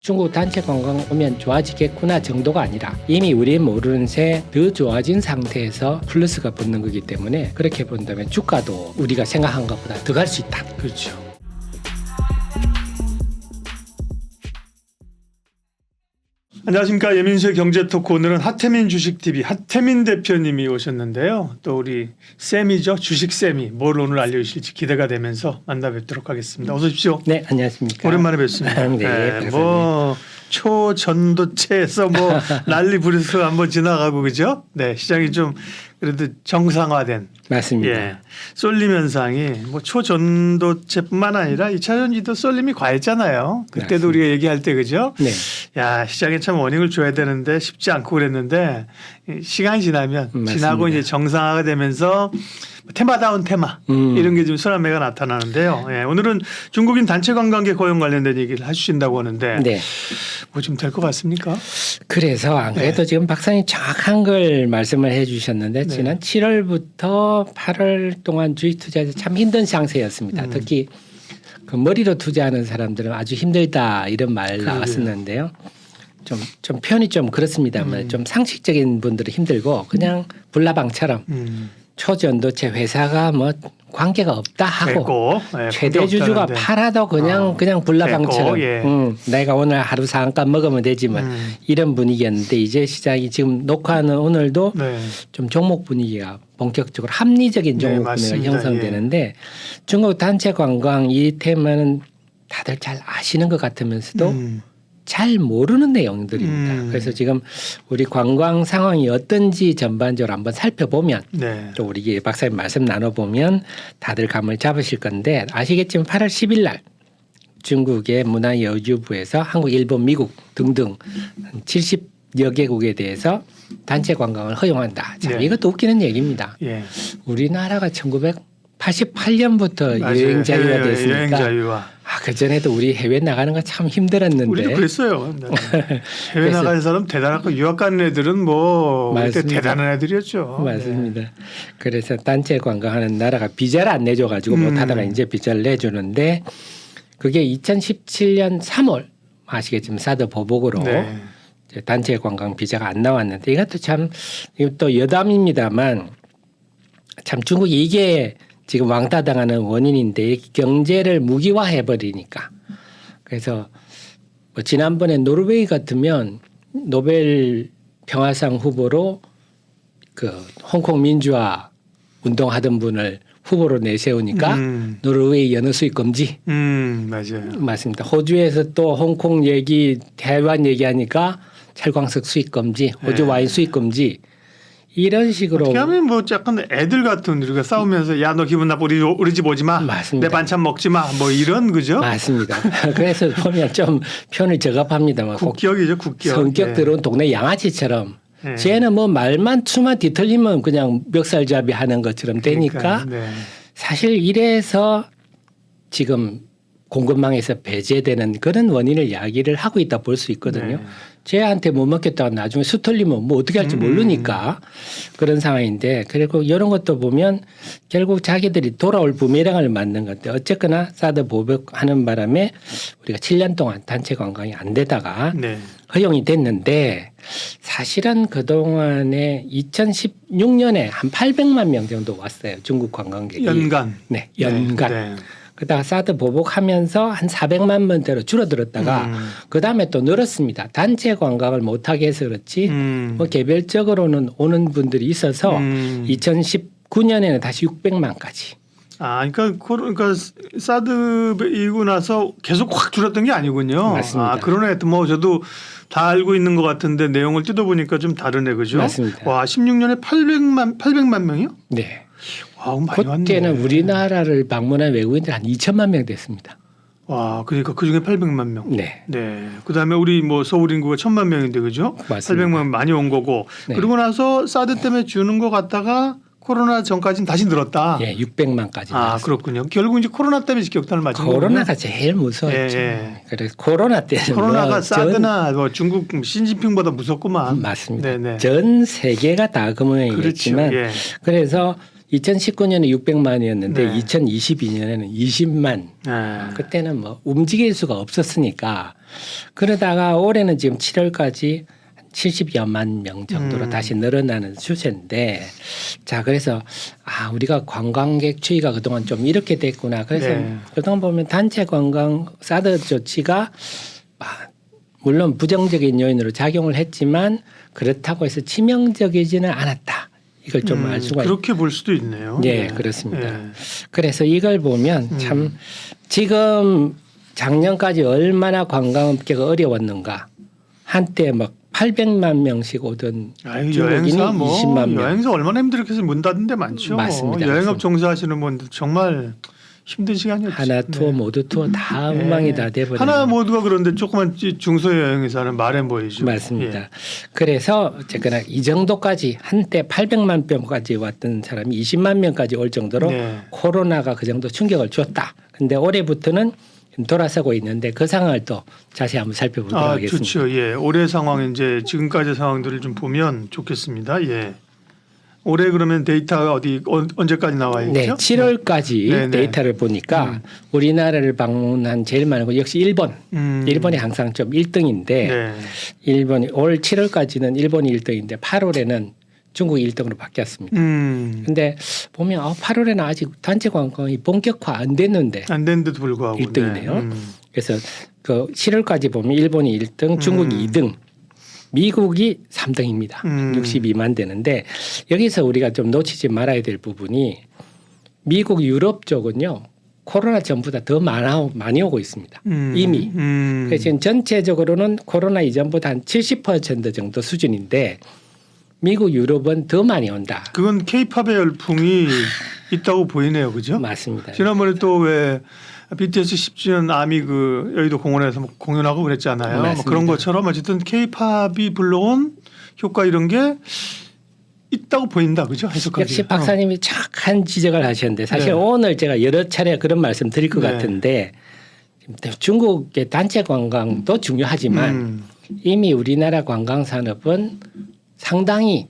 중국 단체 관광 오면 좋아지겠구나 정도가 아니라 이미 우리 모르는 새 더 좋아진 상태에서 플러스가 붙는 거기 때문에 그렇게 본다면 주가도 우리가 생각한 것보다 더 갈 수 있다. 그렇죠. 안녕하십니까. 예민수의 경제토크. 오늘은 하태민 주식TV 하태민 대표님이 오셨는데요. 또 우리 쌤이죠. 주식쌤이 뭘 오늘 알려주실지 기대가 되면서 만나 뵙도록 하겠습니다. 어서 오십시오. 네, 안녕하십니까. 오랜만에 뵙습니다. 네, 뭐 초전도체에서 뭐 난리 부려서 한번 지나가고 그죠? 네, 시장이 좀 그래도 정상화된 맞습니다. 예, 쏠림 현상이 뭐 초전도체뿐만 아니라 2차 전지도 쏠림이 과했잖아요. 그때도 맞습니다. 우리가 얘기할 때 그죠? 네, 야, 시장에 참 워닝을 줘야 되는데 쉽지 않고 그랬는데 시간이 지나면 맞습니다. 지나고 이제 정상화가 되면서 테마다운 테마 이런 게 좀 순환매가 나타나는데요. 예, 오늘은 중국인 단체 관광객 고용 관련된 얘기를 해주신다고 하는데 네. 뭐 좀 될 것 같습니까? 그래서 안 그래도 지금 박사님 정확한 걸 말씀을 해주셨는데 지난 7월부터 8월 동안 주식 투자에서 참 힘든 상태였습니다. 특히 그 머리로 투자하는 사람들은 아주 힘들다 이런 말 그러게요. 나왔었는데요. 좀 표현이 좀 그렇습니다만 좀 상식적인 분들은 힘들고 그냥 불나방처럼 초전도체 회사가 뭐 관계가 없다 하고 됐고, 예, 최대 주주가 관계 없다는데. 팔아도 그냥 불나방처럼 됐고, 예. 내가 오늘 하루 상값 먹으면 되지만 이런 분위기였는데 이제 시장이 지금 녹화하는 오늘도 네. 좀 종목 분위기가 본격적으로 합리적인 종목 분위기가 맞습니다. 형성되는데 중국 단체 관광 이 테마는 다들 잘 아시는 것 같으면서도 잘 모르는 내용들입니다. 그래서 지금 우리 관광 상황이 어떤지 전반적으로 한번 살펴보면 네. 또 우리 박사님 말씀 나눠보면 다들 감을 잡으실 건데 아시겠지만 8월 10일 날 중국의 문화여주부에서 한국, 일본, 미국 등등 70여 개국에 대해서 단체 관광을 허용한다. 자, 네. 이것도 웃기는 얘기입니다. 예. 우리나라가 1988년부터 맞아요. 여행 자유가 해외 됐으니까 여행 자유화. 그전에도 우리 해외 나가는 거 참 힘들었는데 우리도 그랬어요. 해외 그래서- 나가는 사람 대단하고 유학 가는 애들은 뭐 그때 맞습니다. 대단한 애들이었죠. 맞습니다. 그래서 단체 관광하는 나라가 비자를 안 내줘가지고 못하다가 이제 비자를 내주는데 그게 2017년 3월 아시겠지만 사드 보복으로 네. 이제 단체 관광 비자가 안 나왔는데 이것도 참 이것도 여담입니다만 참 중국이 이게 지금 왕따당하는 원인인데 경제를 무기화해 버리니까 그래서 뭐 지난번에 노르웨이 같으면 노벨 평화상 후보로 그 홍콩 민주화 운동하던 분을 후보로 내세우니까 노르웨이 연어 수입 금지 맞아요. 맞습니다. 호주에서 또 홍콩 얘기, 대만 얘기하니까 철광석 수입 금지, 호주 와인 수입 금지 이런 식으로 어떻게 하면 뭐 약간 애들 같은 우리가 싸우면서 야 너 기분 나빠 우리 집 오지 마. 맞습니다. 내 반찬 먹지 마. 뭐 이런 그죠? 맞습니다. 그래서 보면 좀 표현을 적합합니다만 국격이죠 국격. 성격 예. 들어온 동네 양아치처럼 예. 쟤는 뭐 말만 투만 뒤틀리면 그냥 멱살잡이 하는 것처럼 되니까 그러니까, 네. 사실 이래서 지금 공급망에서 배제되는 그런 원인을 이야기를 하고 있다 볼 수 있거든요. 네. 쟤한테 못 먹겠다가 나중에 수틀리면 뭐 어떻게 할지 모르니까 그런 상황인데 그리고 이런 것도 보면 결국 자기들이 돌아올 부메랑을 맞는 건데 어쨌거나 사드 보복하는 바람에 우리가 7년 동안 단체 관광이 안 되다가 네. 허용이 됐는데 사실은 그동안에 2016년에 한 800만 명 정도 왔어요. 중국 관광객이. 연간. 네, 연간. 네. 그러다가 사드 보복하면서 한 400만 명대로 줄어들었다가 그다음에 또 늘었습니다. 단체 관광을 못하게 해서 그렇지 뭐 개별적으로는 오는 분들이 있어서 2019년에는 다시 600만까지. 아, 그러니까 사드 이고 나서 계속 확 줄었던 게 아니군요. 맞습니다. 아, 그러네. 하여튼 뭐 저도 다 알고 있는 것 같은데 내용을 뜯어보니까 좀 다르네, 그죠? 맞습니다. 와, 16년에 800만 명이요? 네. 와, 많이 왔네. 그때는 우리나라를 방문한 외국인들 한 2천만 명 됐습니다. 와, 그러니까 그 중에 800만 명. 네. 네. 그다음에 우리 뭐 서울 인구가 1,000만 명인데 그죠? 맞습니다. 800만 많이 온 거고. 네. 그러고 나서 사드 때문에 주는 것 같다가 코로나 전까지는 다시 늘었다. 예, 600만까지. 아, 그렇군요. 결국 이제 코로나 때문에 직격탄을 맞은 거군요. 코로나가 제일 무서웠죠. 예, 예. 그래서 코로나 때는 코로나가 뭐 사드나 뭐 중국 신진핑보다 무섭구만. 맞습니다. 네네. 전 세계가 다 그 모양이겠지만 그렇죠. 예. 그래서 2019년에 600만이었는데 네. 2022년에는 20만. 그때는 뭐 움직일 수가 없었으니까 그러다가 올해는 지금 7월까지 70여만 명 정도로 다시 늘어나는 추세인데 자 그래서 우리가 관광객 추이가 그동안 좀 이렇게 됐구나. 그래서 네. 그동안 보면 단체 관광 사드 조치가 물론 부정적인 요인으로 작용을 했지만 그렇다고 해서 치명적이지는 않았다. 이걸 좀 알 수가 그렇게 볼 수도 있네요. 네, 그렇습니다. 그래서 이걸 보면 참 지금 작년까지 얼마나 관광업계가 어려웠는가. 한때 막 800만 명씩 오던 중국인이 여행사 뭐 20만 명. 여행사 얼마나 힘들게 해서 문 닫은 데 많죠. 맞습니다. 여행업 종사하시는 분들 정말 힘든 시간이었죠. 하나 투어 모두 투어 다 엉망이 다 돼버리는. 하나 모두가 그런데 조그만 중소여행회사는 말해 보이죠. 맞습니다. 그래서 어쨌거나 이 정도까지 한때 800만 명까지 왔던 사람이 20만 명까지 올 정도로 코로나가 그 정도 충격을 줬다. 근데 올해부터는 돌아서고 있는데 그 상황을 또 자세히 한번 살펴보도록 하겠습니다. 좋죠. 예. 올해 상황 이제 지금까지 상황들을 좀 보면 좋겠습니다. 예. 올해 그러면 데이터가 언제까지 나와 있죠? 네, 7월까지 데이터를 보니까 우리나라를 방문한 제일 많은 거 역시 일본. 일본이 항상 좀 1등인데 일본이 올 7월까지는 일본이 1등인데 8월에는 중국이 1등으로 바뀌었습니다. 근데 보면 8월에는 아직 단체 관광이 본격화 안 됐는데 안 됐는데도 불구하고 1등이네요. 그래서 그 7월까지 보면 일본이 1등, 중국이 2등. 미국이 3등입니다. 62만 되는데 여기서 우리가 좀 놓치지 말아야 될 부분이 미국 유럽 쪽은요. 코로나 전보다 더 많이 오고 있습니다. 이미. 그래서 지금 전체적으로는 코로나 이전보다 한 70% 정도 수준인데 미국 유럽은 더 많이 온다. 그건 케이팝의 열풍이 있다고 보이네요. 그죠? 맞습니다. 지난번에 또 왜 BTS 10주년 아미 그 여의도 공원에서 뭐 공연하고 그랬잖아요. 뭐 그런 것처럼 어쨌든 케이팝이 불러온 효과 이런 게 있다고 보인다. 그죠? 해석하기. 역시 박사님이 착한 지적을 하셨는데 사실 오늘 제가 여러 차례 그런 말씀 드릴 것 같은데 중국의 단체 관광도 중요하지만 이미 우리나라 관광 산업은 상당히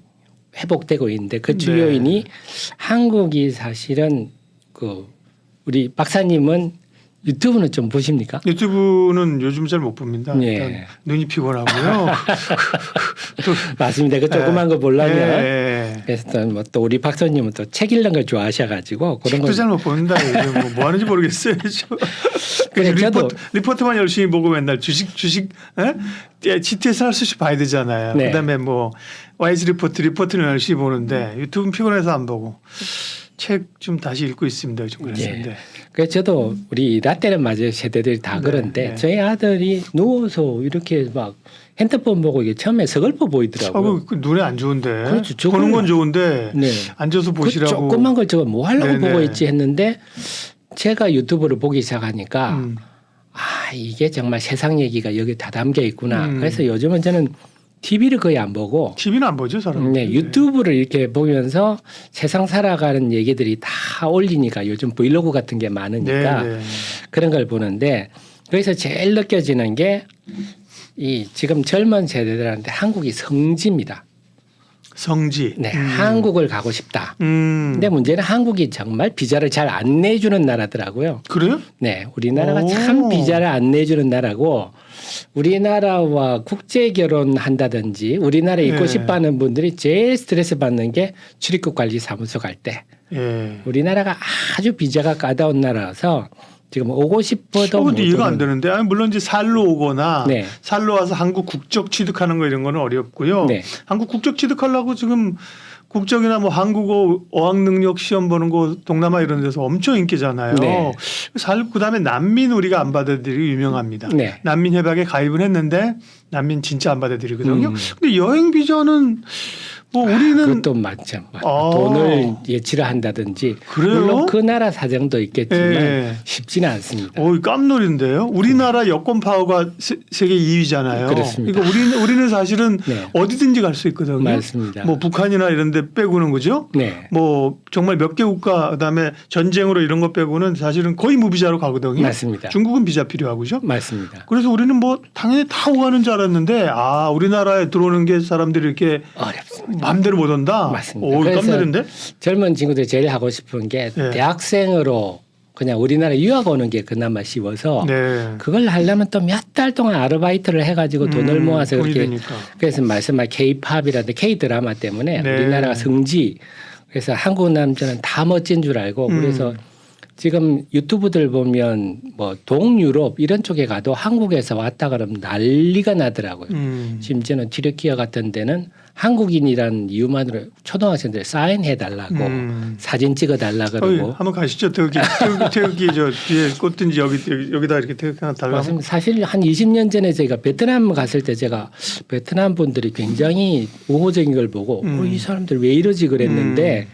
회복되고 있는데 그 주요인이 한국이 사실은 그 우리 박사님은 유튜브는 좀 보십니까? 유튜브는 요즘 잘 못 봅니다. 일단 눈이 피곤하고요. 맞습니다. 그 조그만 거 보려면 그래서 또 우리 박사님은 또 책 읽는 걸 좋아하셔가지고 그런 책도 잘 못 봅니다. 요즘 뭐 하는지 모르겠어요. 그래서 리포트만 열심히 보고 맨날 주식 GTS 할 수씩 봐야 되잖아요. 그다음에 뭐 와이즈 리포트는 열심히 보는데 유튜브는 피곤해서 안 보고. 책 좀 다시 읽고 있습니다. 요즘 그랬는데. 그래서 저도 우리 라떼는 맞아요. 세대들이 다 그런데 저희 아들이 누워서 이렇게 막 핸드폰 보고 이게 처음에 서글퍼 보이더라고요. 그 눈에 안 좋은데. 그렇죠. 보는 건 좋은데 앉아서 보시라고. 그 조그만 걸 저거 뭐 하려고 보고 있지 했는데 제가 유튜브를 보기 시작하니까 이게 정말 세상 얘기가 여기 다 담겨 있구나. 그래서 요즘은 저는 TV를 거의 안 보고 TV는 안 보죠, 사람. 유튜브를 이렇게 보면서 세상 살아가는 얘기들이 다 올리니까 요즘 브이로그 같은 게 많으니까 그런 걸 보는데 여기서 제일 느껴지는 게 이 지금 젊은 세대들한테 한국이 성지입니다. 성지. 네, 한국을 가고 싶다. 근데 문제는 한국이 정말 비자를 잘 안 내주는 나라더라고요. 그래요? 네, 우리나라가 참 비자를 안 내주는 나라고 우리나라와 국제 결혼한다든지 우리나라에 있고 싶어하는 분들이 제일 스트레스 받는 게 출입국 관리 사무소 갈 때. 우리나라가 아주 비자가 까다로운 나라라서 지금 오고 싶어도 못 이해가 안 되는데 물론 이제 살로 오거나 살로 와서 한국 국적 취득하는 거 이런 거는 어렵고요. 한국 국적 취득하려고 지금 국적이나 뭐 한국어 어학 능력 시험 보는 거 동남아 이런 데서 엄청 인기잖아요. 그다음에 난민 우리가 안 받아들이고 유명합니다. 난민 협약에 가입은 했는데 난민 진짜 안 받아들이거든요. 근데 여행 비자는 뭐 우리는 그것도 맞죠. 돈을 예치를 한다든지 물론 그 나라 사정도 있겠지만 쉽지는 않습니다. 깜놀인데요. 우리나라 여권 파워가 세계 2위잖아요. 그렇습니다. 그러니까 우리는 사실은 어디든지 갈 수 있거든요. 맞습니다. 뭐 북한이나 이런 데 빼고는 그죠? 뭐 정말 몇 개 국가 그다음에 전쟁으로 이런 거 빼고는 사실은 거의 무비자로 가거든요. 맞습니다. 중국은 비자 필요하고 그죠? 맞습니다. 그래서 우리는 뭐 당연히 다 오가는 줄 알았는데 우리나라에 들어오는 게 사람들이 이렇게 어렵습니다. 맞습니다. 마음대로 못 온다. 맞습니다. 오, 그래서 깜놀인데? 젊은 친구들이 제일 하고 싶은 게 네. 대학생으로 그냥 우리나라 유학 오는 게 그나마 쉬워서 네. 그걸 하려면 또 몇 달 동안 아르바이트를 해가지고 돈을 모아서 돈이 그렇게 되니까. 그래서 말씀한 K-팝이라든지 K-드라마 때문에 네. 우리나라가 성지 그래서 한국 남자는 다 멋진 줄 알고 그래서 지금 유튜브들 보면 뭐 동유럽 이런 쪽에 가도 한국에서 왔다 그러면 난리가 나더라고요. 심지어는 튀르키예 같은 데는 한국인이란 이유만으로 초등학생들 사인해 달라고 사진 찍어 달라 어이, 그러고 한번 가시죠. 태극기 저 뒤에 꽃든지 여기다 이렇게 태극기 하나 달라고. 맞습니다. 사실 한 20년 전에 제가 베트남 갔을 때 제가 베트남 분들이 굉장히 우호적인 걸 보고 이 사람들 왜 이러지 그랬는데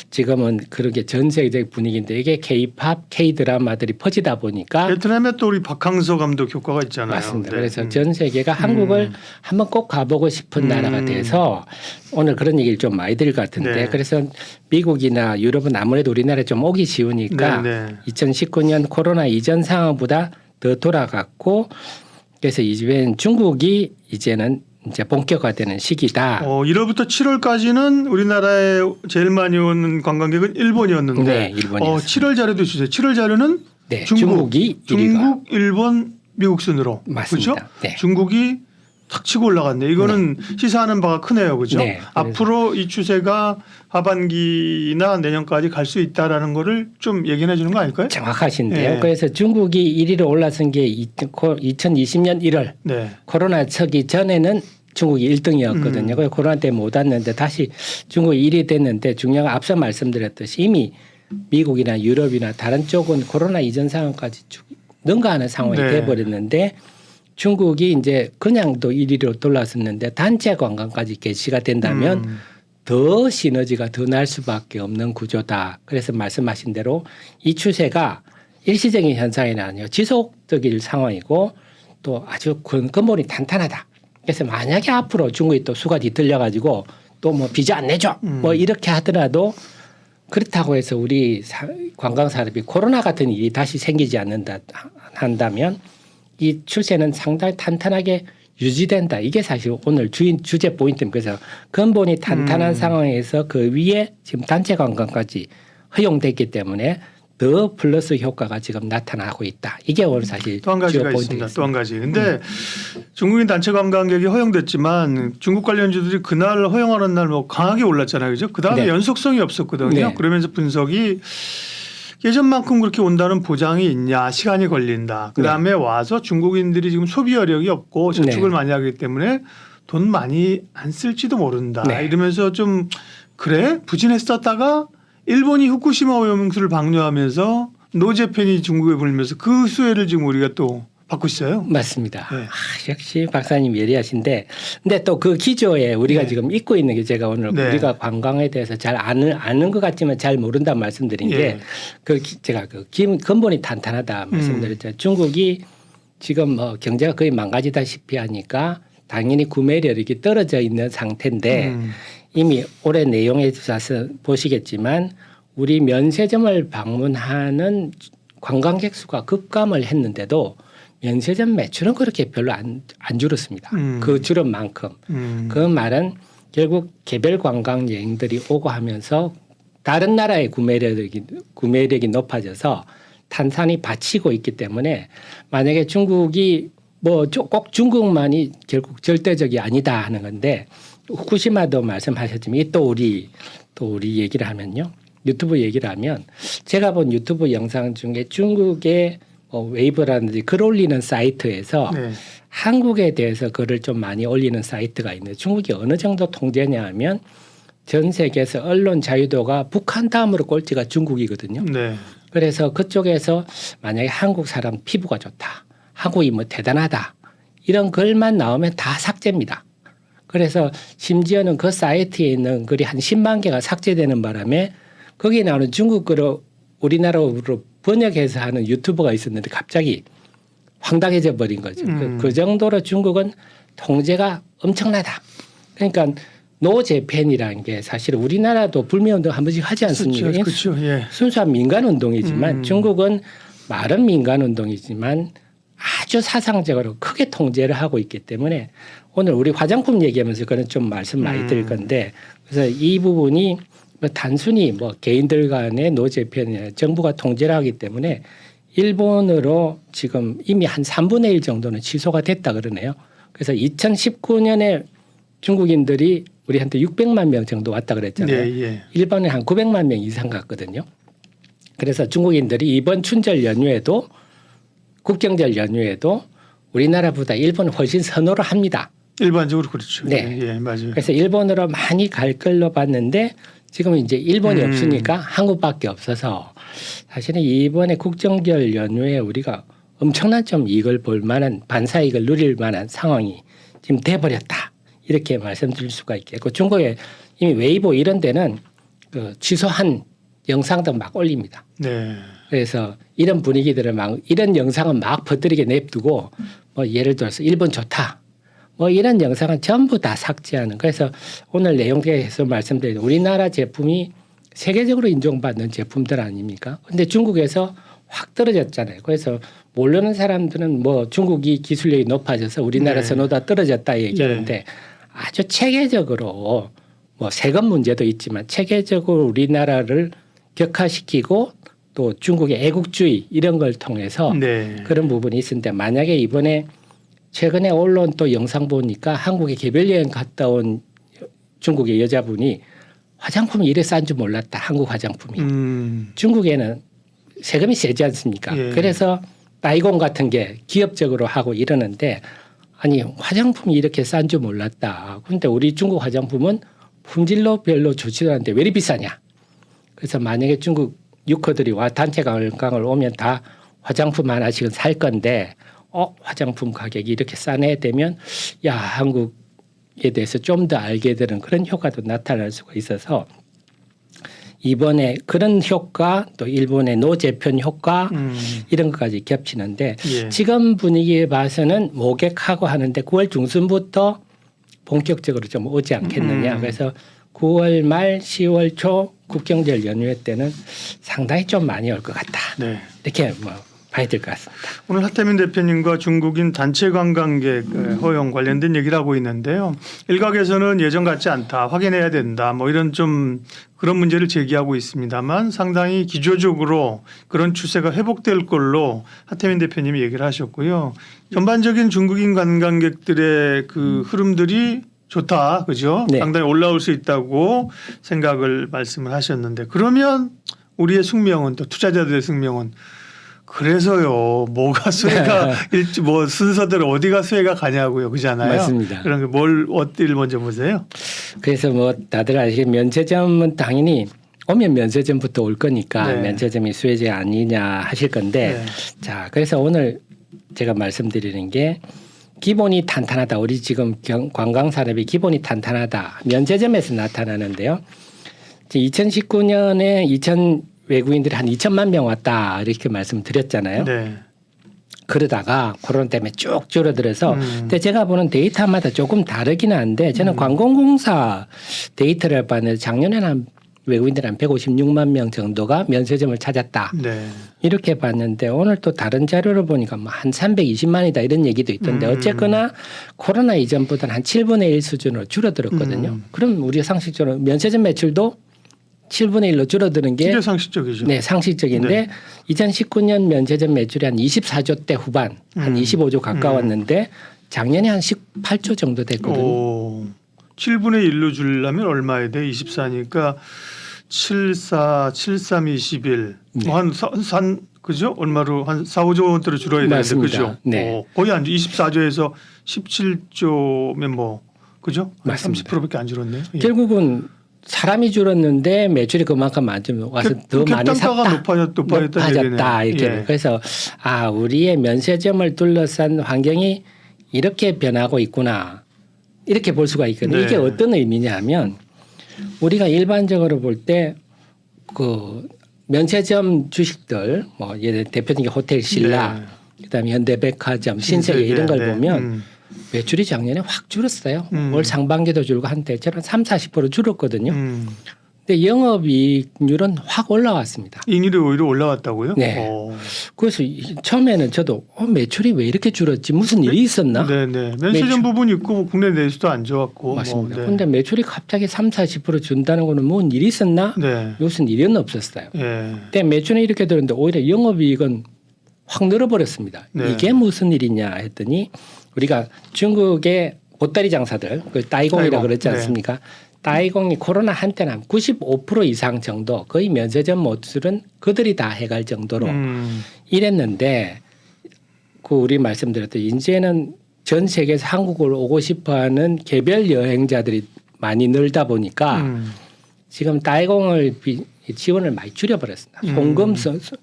지금은 그렇게 전 세계적 분위기인데 이게 K-팝, K-드라마들이 퍼지다 보니까 베트남에 또 우리 박항서 감독 효과가 있잖아요. 맞습니다. 네. 그래서 전 세계가 한국을 한번 꼭 가보고 싶은 나라가 돼서 오늘 그런 얘기를 좀 많이 드릴 것 같은데 네. 그래서 미국이나 유럽은 아무래도 우리나라에 좀 오기 쉬우니까 네, 네. 2019년 코로나 이전 상황보다 더 돌아갔고 그래서 이제는 중국이 이제는 이제 본격화되는 시기다. 1월부터 7월까지는 우리나라에 제일 많이 오는 관광객은 일본이었는데 네, 일본이었습니다. 7월 자료도 주세요. 7월 자료는 네, 중국, 중국이 1위가 중국, 일본, 미국 순으로 맞습니다. 그렇죠? 네. 중국이 탁 치고 올라갔네. 이거는 시사하는 바가 크네요, 그렇죠? 네, 앞으로 이 추세가 하반기나 내년까지 갈 수 있다라는 거를 좀 얘기해 주는 거 아닐까요? 정확하신데요. 네. 그래서 중국이 1위로 올라선 게 2020년 1월 네. 코로나 초기 전에는 중국이 1등이었거든요. 그래서 코로나 때문에 못 왔는데 다시 중국이 1위 됐는데 중요한 건 앞서 말씀드렸듯이 이미 미국이나 유럽이나 다른 쪽은 코로나 이전 상황까지 쭉 능가하는 상황이 네. 돼버렸는데 중국이 이제 그냥 또 1위로 돌아섰는데 단체 관광까지 개시가 된다면 더 시너지가 더 날 수밖에 없는 구조다. 그래서 말씀하신 대로 이 추세가 일시적인 현상이 아니요 지속적인 상황이고 또 아주 근본이 탄탄하다. 그래서 만약에 앞으로 중국이 또 수가 뒤틀려 가지고 또 뭐 비자 안 내줘 뭐 이렇게 하더라도 그렇다고 해서 우리 관광 산업이 코로나 같은 일이 다시 생기지 않는다 한다면 이 추세는 상당히 탄탄하게 유지된다. 이게 사실 오늘 주제 포인트입니다. 그래서 근본이 탄탄한 상황에서 그 위에 지금 단체 관광까지 허용됐기 때문에 더 플러스 효과가 지금 나타나고 있다. 이게 오늘 사실 또 한 가지가 있습니다. 또 한 가지. 근데 중국인 단체 관광객이 허용됐지만 중국 관련주들이 그날 허용하는 날 뭐 강하게 올랐잖아요. 그죠? 그다음에 네. 연속성이 없었거든요. 네. 그러면서 분석이 예전만큼 그렇게 온다는 보장이 있냐, 시간이 걸린다. 그다음에 와서 중국인들이 지금 소비 여력이 없고 저축을 네. 많이 하기 때문에 돈 많이 안 쓸지도 모른다. 네. 이러면서 좀 그래 부진했었다가 일본이 후쿠시마 오염수를 방류하면서 노재팬이 중국에 불면서 그 수혜를 지금 우리가 또 받고 있어요. 맞습니다. 네. 역시 박사님 예리하신데, 근데 또 그 기조에 우리가 네. 지금 잊고 있는 게 제가 오늘 네. 우리가 관광에 대해서 잘 아는 것 같지만 잘 모른다 말씀드린 예. 게 제가 근본이 탄탄하다 말씀드렸죠. 중국이 지금 뭐 경제가 거의 망가지다시피 하니까 당연히 구매력이 떨어져 있는 상태인데 이미 올해 내용에 있어서 보시겠지만 우리 면세점을 방문하는 관광객 수가 급감을 했는데도 면세점 매출은 그렇게 별로 안 줄었습니다. 그 줄은 만큼. 그 말은 결국 개별 관광 여행들이 오고 하면서 다른 나라의 구매력이 높아져서 탄산이 받치고 있기 때문에 만약에 중국이 뭐 꼭 중국만이 결국 절대적이 아니다 하는 건데 후쿠시마도 말씀하셨지만 또 우리 얘기를 하면요. 유튜브 얘기를 하면 제가 본 유튜브 영상 중에 중국의 웨이브라든지 글 올리는 사이트에서 네. 한국에 대해서 글을 좀 많이 올리는 사이트가 있는데 중국이 어느 정도 통제냐 하면 전 세계에서 언론 자유도가 북한 다음으로 꼴찌가 중국이거든요. 네. 그래서 그쪽에서 만약에 한국 사람 피부가 좋다. 한국이 뭐 대단하다. 이런 글만 나오면 다 삭제입니다. 그래서 심지어는 그 사이트에 있는 글이 한 10만 개가 삭제되는 바람에 거기에 나오는 중국 글을 우리나라로 번역해서 하는 유튜버가 있었는데 갑자기 황당해져 버린 거죠. 그 정도로 중국은 통제가 엄청나다. 그러니까 노재팬이라는 게 사실 우리나라도 불매운동 한 번씩 하지 않습니까? 그렇죠. 예. 순수한 민간운동이지만 중국은 말은 민간운동이지만 아주 사상적으로 크게 통제를 하고 있기 때문에 오늘 우리 화장품 얘기하면서 그런 좀 말씀 많이 드릴 건데 그래서 이 부분이 뭐 단순히 뭐 개인들 간의 노재편이나 정부가 통제를 하기 때문에 일본으로 지금 이미 한 3분의 1 정도는 취소가 됐다 그러네요. 그래서 2019년에 중국인들이 우리한테 600만 명 정도 왔다 그랬잖아요. 예, 예. 일본에 한 900만 명 이상 갔거든요. 그래서 중국인들이 이번 춘절 연휴에도 국경절 연휴에도 우리나라보다 일본을 훨씬 선호를 합니다. 일반적으로 그렇죠. 네. 예, 맞아요. 그래서 일본으로 많이 갈 걸로 봤는데 지금 이제 일본이 없으니까 한국밖에 없어서 사실은 이번에 국정절 연휴에 우리가 엄청난 좀 이익을 볼 만한 반사이익을 누릴 만한 상황이 지금 돼버렸다. 이렇게 말씀드릴 수가 있겠고 중국에 이미 웨이보 이런 데는 그 취소한 영상도 막 올립니다. 네. 그래서 이런 분위기들을 막 이런 영상은 막 퍼뜨리게 냅두고 뭐 예를 들어서 일본 좋다. 뭐 이런 영상은 전부 다 삭제하는. 그래서 오늘 내용에서 말씀드린 우리나라 제품이 세계적으로 인정받는 제품들 아닙니까? 근데 중국에서 확 떨어졌잖아요. 그래서 모르는 사람들은 뭐 중국이 기술력이 높아져서 우리나라 네. 선호도가 떨어졌다 얘기하는데 네. 아주 체계적으로 뭐 세금 문제도 있지만 체계적으로 우리나라를 격화시키고 또 중국의 애국주의 이런 걸 통해서 네. 그런 부분이 있는데 만약에 이번에 최근에 언론 또 영상 보니까 한국에 개별 여행 갔다 온 중국의 여자분이 화장품이 이래 싼 줄 몰랐다. 한국 화장품이. 중국에는 세금이 세지 않습니까? 예. 그래서 따이공 같은 게 기업적으로 하고 이러는데 아니 화장품이 이렇게 싼 줄 몰랐다. 그런데 우리 중국 화장품은 품질로 별로 좋지도 않은데 왜 이리 비싸냐. 그래서 만약에 중국 유커들이 와 단체 관광을 오면 다 화장품 하나씩은 살 건데 화장품 가격이 이렇게 싸네 되면 야 한국에 대해서 좀 더 알게 되는 그런 효과도 나타날 수가 있어서 이번에 그런 효과 또 일본의 노재편 효과 이런 것까지 겹치는데 예. 지금 분위기에 봐서는 모객하고 하는데 9월 중순부터 본격적으로 좀 오지 않겠느냐. 그래서 9월 말 10월 초 국경절 연휴 때는 상당히 좀 많이 올 것 같다. 네. 이렇게 뭐 봐야 될 것 같습니다. 오늘 하태민 대표님과 중국인 단체 관광객 허용 관련된 얘기를 하고 있는데요. 일각에서는 예전 같지 않다, 확인해야 된다, 뭐 이런 좀 그런 문제를 제기하고 있습니다만 상당히 기조적으로 그런 추세가 회복될 걸로 하태민 대표님이 얘기를 하셨고요. 전반적인 중국인 관광객들의 그 흐름들이 좋다, 그죠? 네. 상당히 올라올 수 있다고 생각을 말씀을 하셨는데 그러면 우리의 숙명은 또 투자자들의 숙명은 그래서요. 뭐가 수혜가 뭐 순서대로 어디가 수혜가 가냐고요. 그잖아요. 맞습니다. 그런 게 뭘 어디를 먼저 보세요? 그래서 뭐 다들 아시겠지만 면세점은 당연히 오면 면세점부터 올 거니까 네. 면세점이 수혜제 아니냐 하실 건데 네. 자 그래서 오늘 제가 말씀드리는 게 기본이 탄탄하다. 우리 지금 관광 산업이 기본이 탄탄하다. 면세점에서 나타나는데요. 2019년에 외국인들이 한 2천만 명 왔다 이렇게 말씀드렸잖아요. 네. 그러다가 코로나 때문에 쭉 줄어들어서 근데 제가 보는 데이터마다 조금 다르긴 한데 저는 관공공사 데이터를 봤는데 작년에는 한 외국인들 한 156만 명 정도가 면세점을 찾았다. 네. 이렇게 봤는데 오늘 또 다른 자료를 보니까 뭐 한 320만이다 이런 얘기도 있던데 어쨌거나 코로나 이전보다는 한 7분의 1 수준으로 줄어들었거든요. 그럼 우리가 상식적으로 면세점 매출도 7분의 1로 줄어드는 게 기대 상식적이죠. 네, 상식적인데 네. 2019년 면세점 매출이 한 24조 대 후반, 한 25조 가까웠는데 작년에 한 18조 정도 됐거든요. 오, 7분의 1로 줄려면 얼마에 돼? 24니까 74, 73, 21. 네. 뭐 한 그죠? 얼마로 한 4, 5조 원대로 줄어야 되는데 맞습니다. 그죠? 네. 거의 한 24조에서 17조면 뭐 그죠? 맞습니다. 30%밖에 안 줄었네요. 예. 결국은 사람이 줄었는데 매출이 그만큼 많으면 와서 더 많이 샀다. 높아졌다 이렇게. 예. 그래서 우리의 면세점을 둘러싼 환경이 이렇게 변하고 있구나. 이렇게 볼 수가 있거든요. 네. 이게 어떤 의미냐면 우리가 일반적으로 볼 때 그 면세점 주식들 뭐 예를 들어 대표적인 호텔 신라 네. 그다음에 현대백화점 신세계 이런 걸 네. 보면 매출이 작년에 확 줄었어요. 올 상반기도 줄고 한 대체로 30-40% 줄었거든요. 근데 영업이익률은 확 올라왔습니다. 이익률이 오히려 올라왔다고요? 네. 오. 그래서 처음에는 저도 매출이 왜 이렇게 줄었지? 무슨 일이 있었나? 네네. 면세점 매출. 부분이 있고 국내 내수도 안 좋았고. 맞습니다. 뭐, 네. 근데 매출이 갑자기 30-40% 준다는 거는 뭔 일이 있었나? 네. 무슨 일은 없었어요. 예. 근데 매출은 이렇게 들었는데 오히려 영업이익은 확 늘어버렸습니다. 네. 이게 무슨 일이냐 했더니 우리가 중국의 보따리 장사들, 그 따이공이라 따이공. 그랬지 네. 않습니까? 따이공이 코로나 한때는 한 95% 이상 정도 거의 면세점 모술은 그들이 다 해갈 정도로 이랬는데 그 우리 말씀드렸듯이 이제는 전 세계에서 한국을 오고 싶어하는 개별 여행자들이 많이 늘다 보니까 지금 따이공을 지원을 많이 줄여버렸습니다.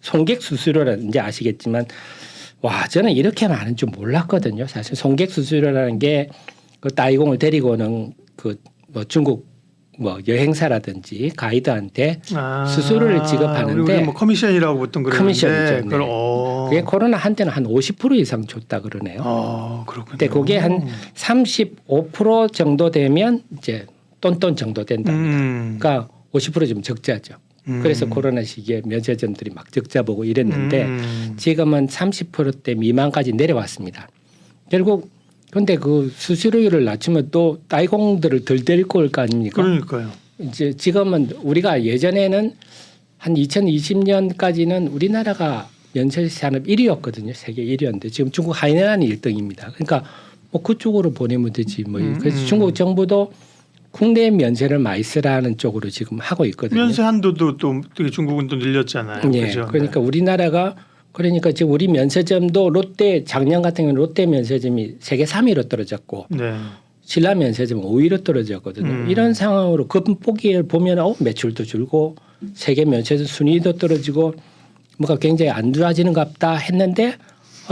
송객 수수료라는 이제 아시겠지만 와 저는 이렇게 많은 줄 몰랐거든요. 사실 송객 수수료라는 게 그 따이공을 데리고 오는 그 뭐 중국 뭐 여행사라든지 가이드한테 수수료를 지급하는데 우리가 뭐 커미션이라고 보통 그러는데 커미션이죠. 그걸 네. 그게 코로나 한때는 한 50% 이상 줬다 그러네요. 그렇군요. 근데 그게 한 35% 정도 되면 이제 똔똔 정도 된답니다. 그러니까 50%좀 적자죠. 그래서 코로나 시기에 면세점들이 막 적자 보고 이랬는데 지금은 30%대 미만까지 내려왔습니다. 결국 근데 그 수수료율을 낮추면 또 따이공들을 덜 데리고 올 거 아닙니까? 그러니까요. 이제 지금은 우리가 예전에는 한 2020년까지는 우리나라가 면세 산업 1위였거든요. 세계 1위였는데 지금 중국 하이난이 1등입니다. 그러니까 뭐 그쪽으로 보내면 되지 뭐. 그래서 중국 정부도 국내 면세를 많이 쓰라는 쪽으로 지금 하고 있거든요. 면세 한도도 또 되게 중국은 또 늘렸잖아요. 예. 그죠? 그러니까 우리나라가 그러니까 지금 우리 면세점도 롯데 작년 같은 경우는 롯데 면세점이 세계 3위로 떨어졌고 네. 신라 면세점은 5위로 떨어졌거든요. 이런 상황으로 급보기를 보면 매출도 줄고 세계 면세점 순위도 떨어지고 뭐가 굉장히 안 좋아지는갑다 했는데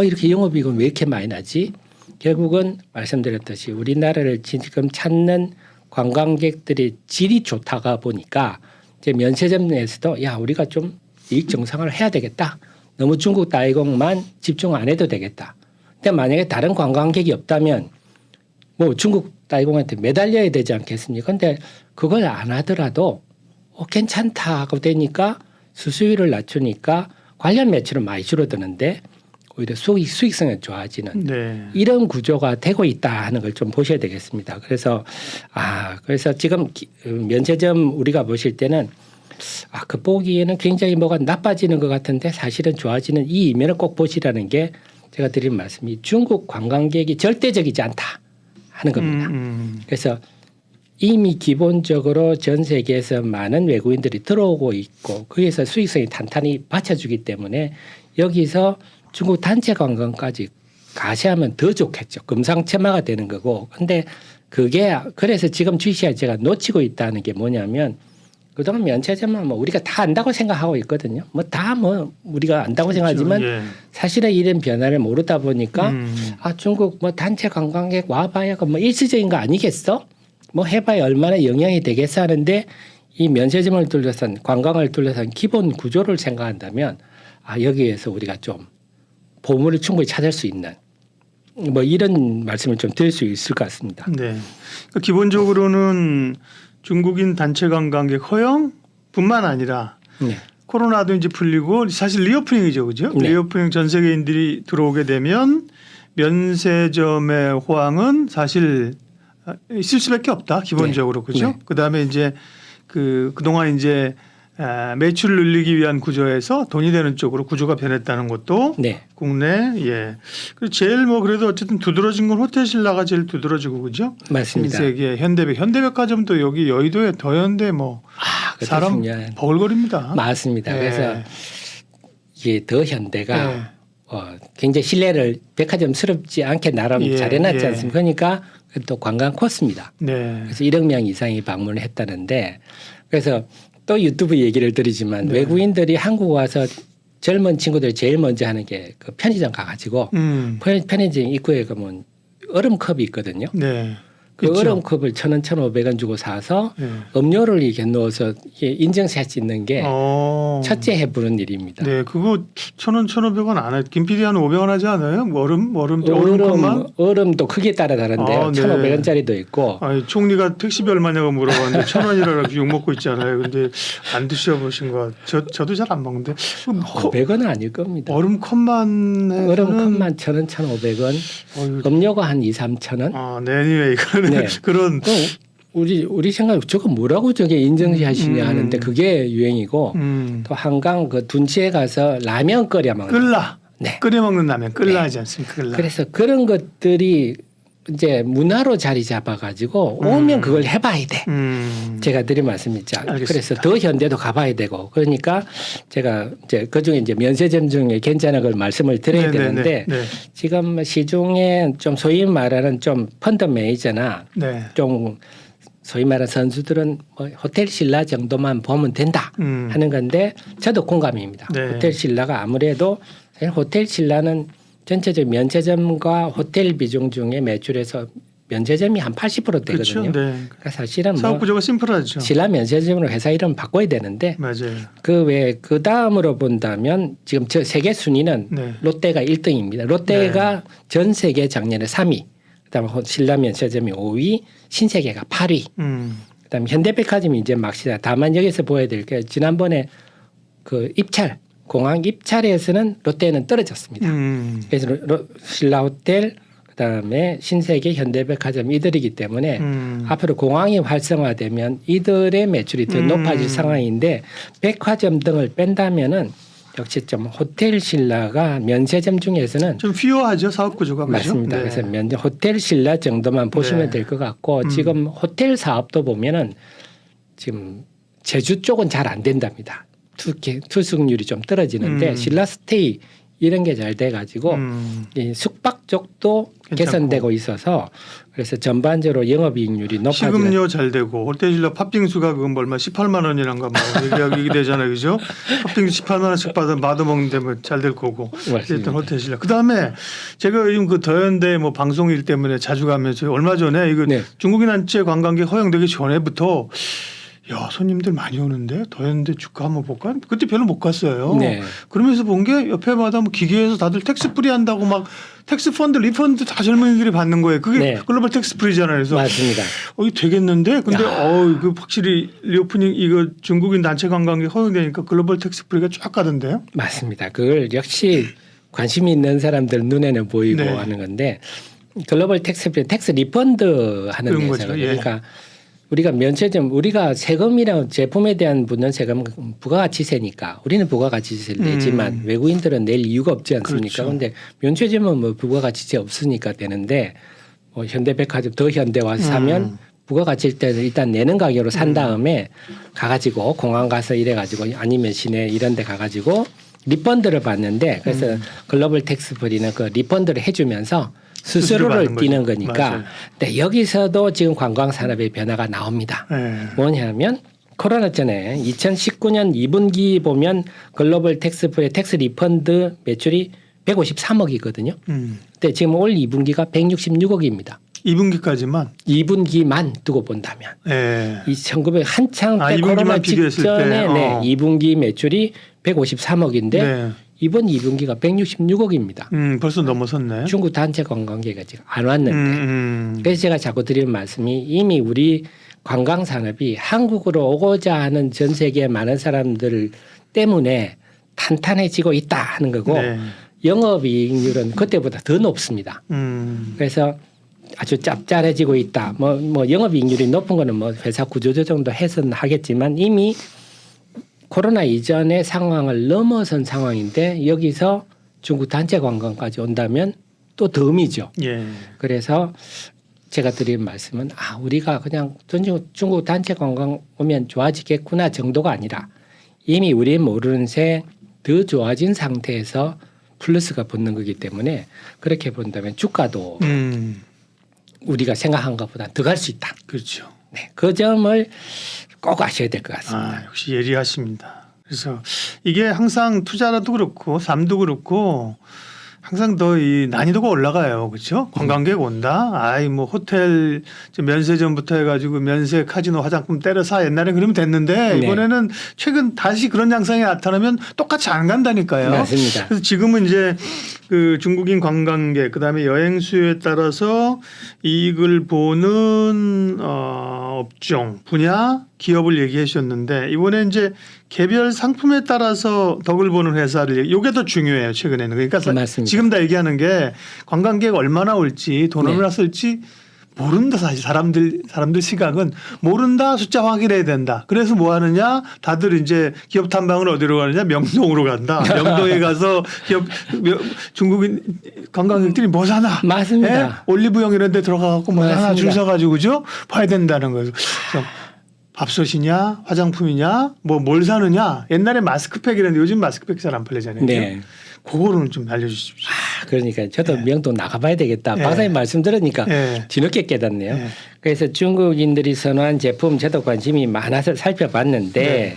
이렇게 영업이익은 왜 이렇게 많이 나지? 결국은 말씀드렸듯이 우리나라를 지금 찾는 관광객들이 질이 좋다가 보니까 이제 면세점 내에서도 야 우리가 좀 이익 정상화를 해야 되겠다. 너무 중국 따이공만 집중 안 해도 되겠다. 근데 만약에 다른 관광객이 없다면 뭐 중국 따이공한테 매달려야 되지 않겠습니까? 근데 그걸 안 하더라도 괜찮다 하고 되니까 수수료를 낮추니까 관련 매출은 많이 줄어드는데 오히려 수익성이 좋아지는 네. 이런 구조가 되고 있다 하는 걸 좀 보셔야 되겠습니다. 그래서 그래서 지금 면세점 우리가 보실 때는 그 보기에는 굉장히 뭐가 나빠지는 것 같은데 사실은 좋아지는 이 이면을 꼭 보시라는 게 제가 드린 말씀이 중국 관광객이 절대적이지 않다 하는 겁니다. 그래서 이미 기본적으로 전 세계에서 많은 외국인들이 들어오고 있고 거기에서 수익성이 탄탄히 받쳐주기 때문에 여기서 중국 단체 관광까지 가시하면 더 좋겠죠. 금상첨화가 되는 거고. 근데 그게 그래서 지금 주시아 제가 놓치고 있다는 게 뭐냐면 그동안 면세점은 뭐 우리가 다 안다고 생각하고 있거든요. 뭐 다 우리가 안다고 생각하지만 예. 사실은 이런 변화를 모르다 보니까 중국 뭐 단체 관광객 와봐야 뭐 일시적인 거 아니겠어? 뭐 해봐야 얼마나 영향이 되겠어 하는데 이 면세점을 둘러싼 관광을 둘러싼 기본 구조를 생각한다면 여기에서 우리가 좀 보물을 충분히 찾을 수 있는 뭐 이런 말씀을 좀 드릴 수 있을 것 같습니다. 네. 그러니까 기본적으로는 중국인 단체 관광객 허용뿐만 아니라 네. 코로나도 이제 풀리고 사실 리오프닝이죠, 그죠? 네. 리오프닝 전 세계인들이 들어오게 되면 면세점의 호황은 사실 있을 수밖에 없다, 기본적으로, 네. 그죠? 네. 그다음에 이제 그동안 이제 매출 늘리기 위한 구조에서 돈이 되는 쪽으로 구조가 변했다는 것도 네. 국내 그리고 제일 뭐 그래도 어쨌든 두드러진 건 호텔 신라가 제일 두드러지고 그죠? 맞습니다. 신세계 현대백화점도 여기 여의도에 더현대 뭐 그것도 사람 중요한 버글거립니다. 맞습니다. 네. 그래서 이게 더 현대가 네. 굉장히 신뢰를 백화점스럽지 않게 나름 예, 잘 해놨지 예. 않습니까? 그러니까 또 관광 코스입니다. 네. 그래서 1억 명 이상이 방문을 했다는데 그래서 또 유튜브 얘기를 드리지만 네. 외국인들이 한국 와서 젊은 친구들이 제일 먼저 하는 게 그 편의점 가가지고 편의점 입구에 가면 얼음컵이 있거든요. 네. 그 그렇죠. 얼음컵을 1,000원, 1,500원 주고 사서 예. 음료를 이렇게 넣어서 이게 인증샷 찍는 게 어. 첫째 해보는 일입니다. 네, 그거 1,000원, 1,500원 안 해. 김PD 한 500원 하지 않아요? 뭐 얼음컵만? 얼음도 크기에 따라 다른데요. 아, 네. 1,500원짜리도 있고. 아니, 총리가 택시비 얼마냐고 물어봤는데 1,000원이라고 욕 먹고 있잖아요. 근데 안 드셔보신 거. 저도 잘 안 먹는데. 500원은 아닐 겁니다. 얼음컵만 해서는 얼음컵만 1,000원, 1,500원. 어휴. 음료가 한 2, 3,000원. 아, 네, anyway, 이거는 네. 그런 그럼 우리 생각 저거 뭐라고 저게 인증샷이냐 하는데 그게 유행이고 또 한강 그 둔치에 가서 라면 끓여 먹는. 끌라. 네. 끓여 먹는 라면 끌라 하지 않습니까? 끌라. 그래서 그런 것들이 이제 문화로 자리 잡아가지고 오면 그걸 해봐야 돼. 제가 드린 말씀이죠. 알겠습니다. 그래서 더 현대도 가봐야 되고 그러니까 제가 이제 그중에 이제 면세점 중에 괜찮은 걸 말씀을 드려야 되는데 네. 지금 시중에 좀 소위 말하는 좀 펀드 매니저나 네. 좀 소위 말하는 선수들은 뭐 호텔 신라 정도만 보면 된다 하는 건데 저도 공감입니다. 네. 호텔 신라가 아무래도 사실 호텔 신라는 전체적 면세점과 호텔 비중 중에 매출에서 면세점이 한 80% 그렇죠. 되거든요. 네. 그러니까 사실은 사업 뭐 구조가 심플하죠. 신라 면세점으로 회사 이름 바꿔야 되는데 맞아요. 그 외에 그 다음으로 본다면 지금 저 세계 순위는 네. 롯데가 1등입니다. 롯데가 전 세계 작년에 3위, 그다음에 신라 면세점이 5위, 신세계가 8위. 그다음에 현대백화점이 이제 막 시작. 다만 여기서 보여야 될 게 지난번에 그 입찰 공항 입찰에서는 롯데는 떨어졌습니다. 그래서 신라 호텔 그다음에 신세계 현대백화점 이들이기 때문에 앞으로 공항이 활성화되면 이들의 매출이 더 높아질 상황인데 백화점 등을 뺀다면은 역시 좀 호텔 신라가 면세점 중에서는 좀 휘어하죠 사업 구조가. 그렇죠? 맞습니다. 네. 그래서 호텔 신라 정도만 보시면 네. 될 것 같고 지금 호텔 사업도 보면은 지금 제주 쪽은 잘 안 된답니다. 투숙률이 좀 떨어지는데 신라 스테이 이런 게 잘 돼가지고 이 숙박 쪽도 괜찮고. 개선되고 있어서 그래서 전반적으로 영업이익률이 높아지는. 식음료 잘 되고 호텔신라 팥빙수가 그건 뭐 얼마 18만 원이란가 막 얘기 되잖아요, 그죠? 팥빙수 18만 원씩 받아 먹는데 뭐 잘 될 거고. 어쨌든 호텔신라. 그 다음에 제가 요즘 그 더현대 뭐 방송일 때문에 자주 가면서 얼마 전에 이거 네. 중국인 단체 관광객 허용되기 전에부터. 야, 손님들 많이 오는데 더현대 주가 한번 볼까? 그때 별로 못 갔어요. 네. 그러면서 본 게 옆에마다 뭐 기계에서 다들 텍스 프리 한다고 막 텍스 펀드 리펀드 다 젊은이들이 받는 거예요. 그게 네. 글로벌 텍스 프리잖아요. 그래서 맞습니다. 이거 되겠는데 근데 그 확실히 리오프닝 이거 중국인 단체 관광객 허용되니까 글로벌 텍스 프리가 쫙 가던데요. 맞습니다. 그걸 역시 관심 있는 사람들 눈에는 보이고 네. 하는 건데 글로벌 텍스 리펀드 하는 그런 거죠. 회사거든요. 예. 그러니까 우리가 면세점 우리가 세금이랑 제품에 대한 붙는 세금 부가가치세니까 우리는 부가가치세를 내지만 외국인들은 낼 이유가 없지 않습니까? 그렇죠. 그런데 면세점은 뭐 부가가치세 없으니까 되는데 뭐 현대백화점 더 현대 와서 사면 부가가치일 때는 일단 내는 가격으로 산 다음에 가가지고 공항 가서 이래가지고 아니면 시내 이런 데 가가지고 리펀드를 받는데 그래서 글로벌 텍스 프리는 그 리펀드를 해주면서 수수료를 띄는 거니까. 맞아요. 근데 여기서도 지금 관광 산업의 변화가 나옵니다. 네. 뭐냐면 코로나 전에 2019년 2분기 보면 글로벌 텍스 프리 텍스 리펀드 매출이 153억이거든요. 근데 지금 올 2분기가 166억입니다. 2분기까지만. 2분기만 두고 본다면. 네. 이 1900 한창 때 2분기만 코로나 비교했을 때. 직전에 네, 2분기 매출이 153억인데 네. 이번 2분기가 166억입니다. 벌써 넘어섰네. 중국 단체 관광객가 지금 안 왔는데. 그래서 제가 자꾸 드리는 말씀이 이미 우리 관광 산업이 한국으로 오고자 하는 전 세계 많은 사람들 때문에 탄탄해지고 있다 하는 거고 네. 영업이익률은 그때보다 더 높습니다. 그래서 아주 짭짤해지고 있다. 뭐 영업이익률이 높은 거는 뭐 회사 구조조정도 해서는 하겠지만 이미 코로나 이전의 상황을 넘어선 상황인데 여기서 중국 단체 관광까지 온다면 또 덤이죠. 예. 그래서 제가 드리는 말씀은 우리가 그냥 중국 단체 관광 오면 좋아지겠구나 정도가 아니라 이미 우리 모르는 새 더 좋아진 상태에서 플러스가 붙는 거기 때문에 그렇게 본다면 주가도 우리가 생각한 것보다 더 갈 수 있다. 그렇죠. 네, 그 점을 꼭 아셔야 될 것 같습니다. 역시 예리하십니다. 그래서 이게 항상 투자라도 그렇고 삶도 그렇고 항상 더 이 난이도가 올라가요. 그렇죠? 관광객 온다. 아이 뭐 호텔 면세점부터 해가지고 면세 카지노 화장품 때려 사 옛날에 그러면 됐는데 네. 이번에는 최근 다시 그런 양상이 나타나면 똑같이 안 간다니까요. 맞습니다. 그래서 지금은 이제 그 중국인 관광객 그다음에 여행 수요에 따라서 이익을 보는 업종 분야 기업을 얘기해 주셨는데 이번에 이제 개별 상품에 따라서 덕을 보는 회사를 이게 더 중요해요 최근에는. 그러니까 맞습니다. 지금 다 얘기하는 게 관광객 얼마나 올지 돈 네. 얼마나 쓸지 모른다. 사실 사람들 시각은 모른다. 숫자 확인해야 된다. 그래서 뭐 하느냐 다들 이제 기업 탐방을 어디로 가느냐 명동으로 간다. 명동에 가서 중국인 관광객들이 뭐 사나 맞습니다. 예? 올리브영 이런 데 들어가갖고 뭐 하나 맞습니다. 줄 서가지고 그죠 봐야 된다는 거예요. 그래서 밥솥이냐 화장품이냐 뭐 뭘 사느냐 옛날에 마스크팩이랬는데 요즘 마스크팩 잘 안 팔리잖아요. 네. 그거는 좀 알려주십시오. 그러니까 저도 명동 나가봐야 되겠다. 네. 박사님 말씀 들으니까 네. 뒤늦게 깨닫네요. 네. 그래서 중국인들이 선호한 제품 저도 관심이 많아서 살펴봤는데 네.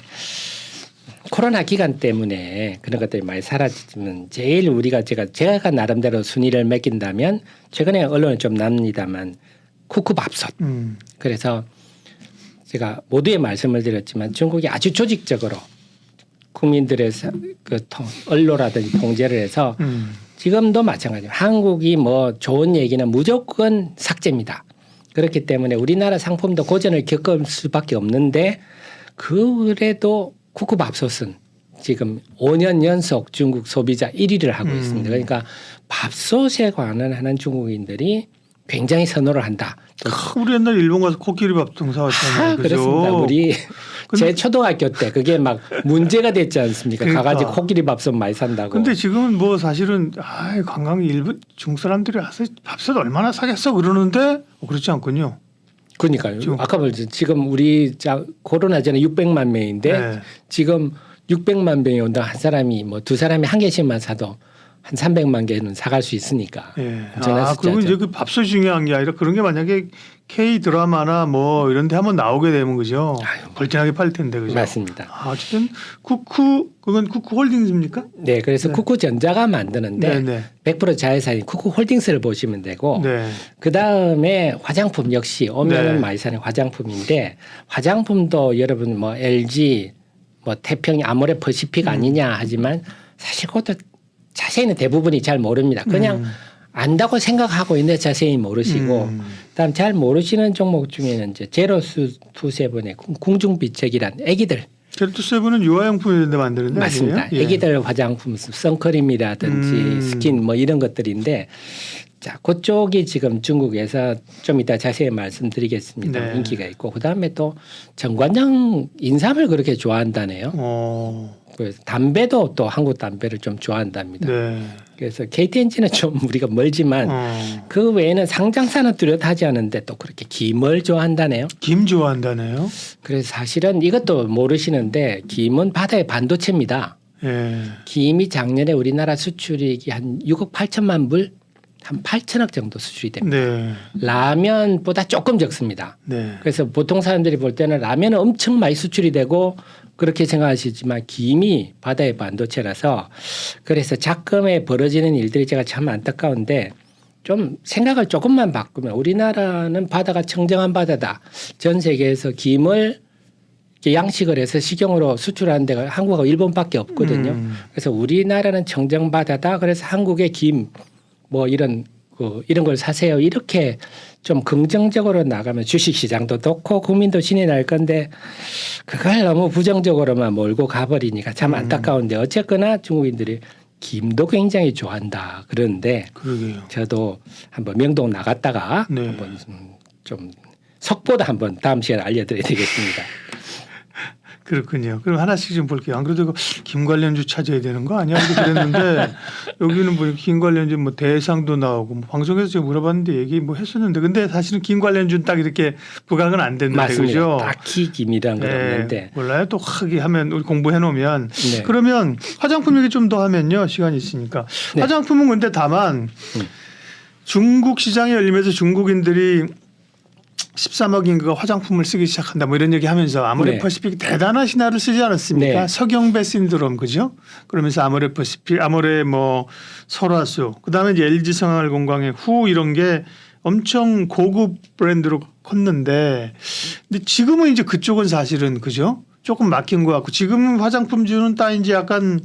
코로나 기간 때문에 그런 것들이 많이 사라지면 제일 우리가 제가 나름대로 순위를 매긴다면 최근에 언론에 좀 납니다만 쿠쿠밥솥. 그래서 제가 모두의 말씀을 드렸지만 중국이 아주 조직적으로 국민들의 언로라든지 통제를 해서 지금도 마찬가지입니다. 한국이 뭐 좋은 얘기는 무조건 삭제입니다. 그렇기 때문에 우리나라 상품도 고전을 겪을 수밖에 없는데 그래도 쿠쿠밥솥은 지금 5년 연속 중국 소비자 1위를 하고 있습니다. 그러니까 밥솥에 관한하는 중국인들이 굉장히 선호를 한다. 우리 옛날 일본 가서 코끼리 밥통 사왔잖아요. 그죠? 그렇습니다. 우리 제 초등학교 때 그게 막 문제가 됐지 않습니까? 그러니까. 가가지고 코끼리 밥솥 많이 산다고. 근데 지금은 뭐 사실은 관광 일부 중국 사람들이 와서 밥솥 얼마나 사겠어 그러는데 그렇지 않군요. 그러니까요. 지금. 아까 말했죠. 지금 우리 코로나 전에 600만 명인데 네. 지금 600만 명이 온다 한 사람이 뭐 두 사람이 한 개씩만 사도 한 300만 개는 사갈 수 있으니까. 예. 엄청난 그리고 숫자죠. 이제 그 밥솥이 중요한 게 아니라 그런 게 만약에 K 드라마나 뭐 이런 데 한번 나오게 되면 그죠? 벌진하게 팔 텐데 그죠? 맞습니다. 어쨌든 그건 쿠쿠 홀딩스입니까? 네, 그래서 네. 쿠쿠전자가 만드는데 네. 100% 자회사인 쿠쿠홀딩스를 보시면 되고 네. 그 다음에 화장품 역시 오면은 네. 많이 사는 화장품인데 화장품도 여러분 뭐 LG 뭐 태평 아모레 퍼시픽 아니냐 하지만 사실 그것도 자세히는 대부분이 잘 모릅니다. 그냥 안다고 생각하고 있는데 자세히 모르시고 그다음 잘 모르시는 종목 중에는 이제 제로투세븐의 궁중비책이란 애기들 제로투 세븐은 유아용품인데 만드는데 맞습니다. 아니에요? 예. 애기들 화장품 선크림이라든지 스킨 뭐 이런 것들인데 자 그쪽이 지금 중국에서 좀 이따 자세히 말씀드리겠습니다. 네. 인기가 있고 그다음에 또 정관장 인삼을 그렇게 좋아한다네요. 그래서 담배도 또 한국 담배를 좀 좋아한답니다. 네. 그래서 KTNG는 좀 우리가 멀지만 그 외에는 상장사는 뚜렷하지 않은데 또 그렇게 김을 좋아한다네요. 김 좋아한다네요. 그래서 사실은 이것도 모르시는데 김은 바다의 반도체입니다. 예. 김이 작년에 우리나라 수출액이 한 6억 8천만 불, 한 8천억 정도 수출이 됩니다. 네. 라면보다 조금 적습니다. 네. 그래서 보통 사람들이 볼 때는 라면은 엄청 많이 수출이 되고 그렇게 생각하시지만 김이 바다의 반도체라서 그래서 작금에 벌어지는 일들이 제가 참 안타까운데 좀 생각을 조금만 바꾸면 우리나라는 바다가 청정한 바다다. 전 세계에서 김을 이렇게 양식을 해서 식용으로 수출하는 데가 한국하고 일본밖에 없거든요. 그래서 우리나라는 청정 바다다. 그래서 한국의 김 뭐 이런 걸 사세요. 이렇게 좀 긍정적으로 나가면 주식시장도 좋고 국민도 신이 날 건데 그걸 너무 부정적으로만 몰고 가버리니까 참 안타까운데 어쨌거나 중국인들이 김도 굉장히 좋아한다. 그런데 그러게요. 저도 한번 명동 나갔다가 네. 한번 좀 속보도 한번 다음 시간에 알려드려야 되겠습니다. 그렇군요. 그럼 하나씩 좀 볼게요. 안 그래도 이거 김 관련주 찾아야 되는 거 아니야? 이렇게 그랬는데 여기는 뭐 김 관련주 뭐 대상도 나오고 뭐 방송에서 제가 물어봤는데 얘기 뭐 했었는데 근데 사실은 김 관련주는 딱 이렇게 부각은 안 됐는데 맞습니다. 그죠? 딱히 김이란 건 없는데 몰라요. 또 하게 하면 우리 공부해 놓으면 네. 그러면 화장품 얘기 좀 더 하면요. 시간이 있으니까. 네. 화장품은 근데 다만 중국 시장이 열리면서 중국인들이 13억 인구가 화장품을 쓰기 시작한다 뭐 이런 얘기하면서 아모레퍼시픽 대단한 신화를 쓰지 않았습니까? 네. 석영배 신드롬 그죠? 그러면서 아모레퍼시픽, 아모레 뭐 설화수, 그다음에 이제 LG 생활건강의 후 이런 게 엄청 고급 브랜드로 컸는데, 근데 지금은 이제 그쪽은 사실은 그죠? 조금 막힌 것 같고 지금 화장품주는 딱 이제 약간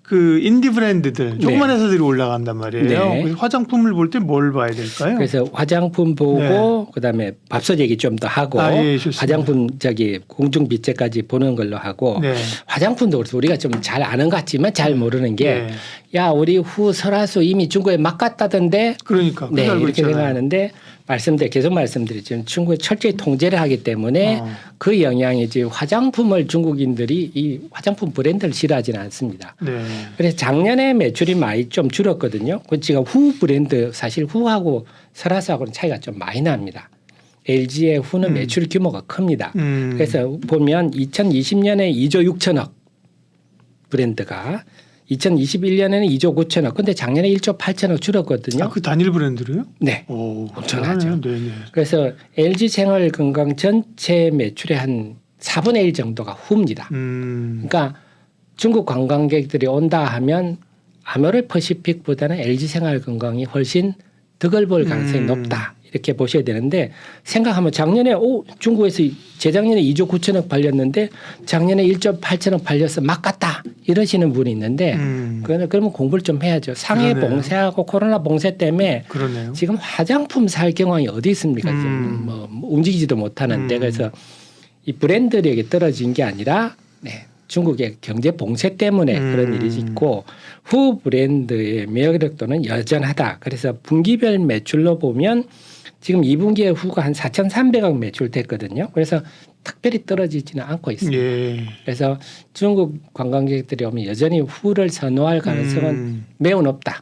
그 인디 브랜드들 조그만 회사들이 올라간단 말이에요. 네. 그래서 화장품을 볼 때 뭘 봐야 될까요? 그래서 화장품 보고 네. 그다음에 밥솥 얘기 좀 더 하고 예, 좋습니다. 화장품 공중 빛제까지 보는 걸로 하고 네. 화장품도 그래서 우리가 좀 잘 아는 것 같지만 잘 모르는 게 네. 야 우리 후 설화수 이미 중국에 막 갔다던데 그러니까 네, 알고 이렇게 있잖아요. 생각하는데 계속 말씀드리지만 중국이 철저히 통제를 하기 때문에 그 영향이지 화장품을 중국인들이 이 화장품 브랜드를 싫어하지는 않습니다. 네. 그래서 작년에 매출이 많이 좀 줄었거든요. 그 지금 후 브랜드 사실 후하고 설화수하고는 차이가 좀 많이 납니다. LG의 후는 매출 규모가 큽니다. 그래서 보면 2020년에 2조 6천억 브랜드가 2021년에는 2조 9천억. 근데 작년에 1조 8천억 줄었거든요. 아, 그 단일 브랜드로요? 네. 오, 엄청나죠. 네네. 그래서 LG 생활건강 전체 매출의 한 4분의 1 정도가 후입니다. 그러니까 중국 관광객들이 온다 하면 아모레퍼시픽보다는 LG 생활건강이 훨씬 덕을 볼 가능성이 높다. 이렇게 보셔야 되는데 생각하면 작년에 중국에서 재작년에 2조 9천억 팔렸는데 작년에 1조 8천억 팔려서 막 갔다 이러시는 분이 있는데 그러면 공부를 좀 해야죠. 상해 그러네요. 봉쇄하고 코로나 봉쇄 때문에 그러네요. 지금 화장품 살 경황이 어디 있습니까? 지금 뭐 움직이지도 못하는데 그래서 이 브랜드력이 떨어진 게 아니라 중국의 경제 봉쇄 때문에 그런 일이 있고 후 브랜드의 매력도는 여전하다. 그래서 분기별 매출로 보면 지금 2분기에 후가 한 4,300억 매출됐거든요. 그래서 특별히 떨어지지는 않고 있습니다. 예. 그래서 중국 관광객들이 오면 여전히 후를 선호할 가능성은 매우 높다.